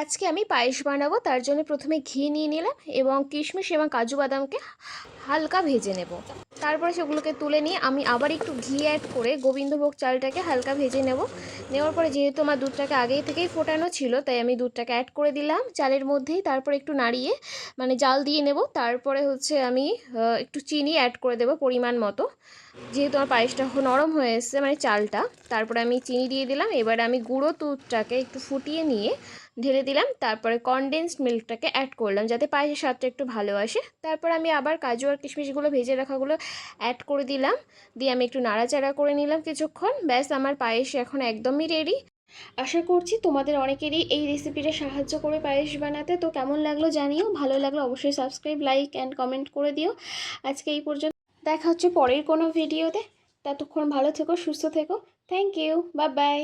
আজকে আমি পায়েস বানাবো, তার জন্য প্রথমে ঘি নিয়ে নিলাম এবং কিশমিশ এবং কাজু বাদামকে হালকা ভেজে নেব। তারপরে সেগুলোকে তুলে নিয়ে আমি আবার একটু ঘি অ্যাড করে গোবিন্দভোগ চালটাকে হালকা ভেজে নেব। নেওয়ার পরে যেহেতু আমার দুধটাকে আগেই থেকেই ফোটানো ছিল, তাই আমি দুধটাকে অ্যাড করে দিলাম চালের মধ্যেই। তারপরে একটু নাড়িয়ে জাল দিয়ে নেব। তারপরে আমি একটু চিনি অ্যাড করে দেবো পরিমাণ মতো, যেহেতু আমার পায়েসটা নরম হয়ে এসছে চালটা। তারপরে আমি চিনি দিয়ে দিলাম। এবার আমি গুঁড়ো দুধটাকে একটু ফুটিয়ে নিয়ে ঢেলে দিলাম। তারপরে কনডেন্সড মিল্কটাকে অ্যাড করলাম যাতে পায়েসের স্বাদটা একটু ভালো আসে। তারপর আমি আবার কাজু আর কিশমিশগুলো ভেজে রাখাগুলো অ্যাড করে দিলাম। দিয়ে আমি একটু নাড়াচাড়া করে নিলাম কিছুক্ষণ। ব্যাস, আমার পায়েস এখন একদমই রেডি। আশা করছি তোমাদের অনেকেরই এই রেসিপিটা সাহায্য করে পায়েস বানাতে। তো কেমন লাগলো জানিও, ভালো লাগলো অবশ্যই সাবস্ক্রাইব, লাইক অ্যান্ড কমেন্ট করে দিও। আজকে এই পর্যন্ত, দেখা হচ্ছে পরের কোনো ভিডিওতে। ততক্ষণ ভালো থেকো, সুস্থ থেকো। Thank you, bye by.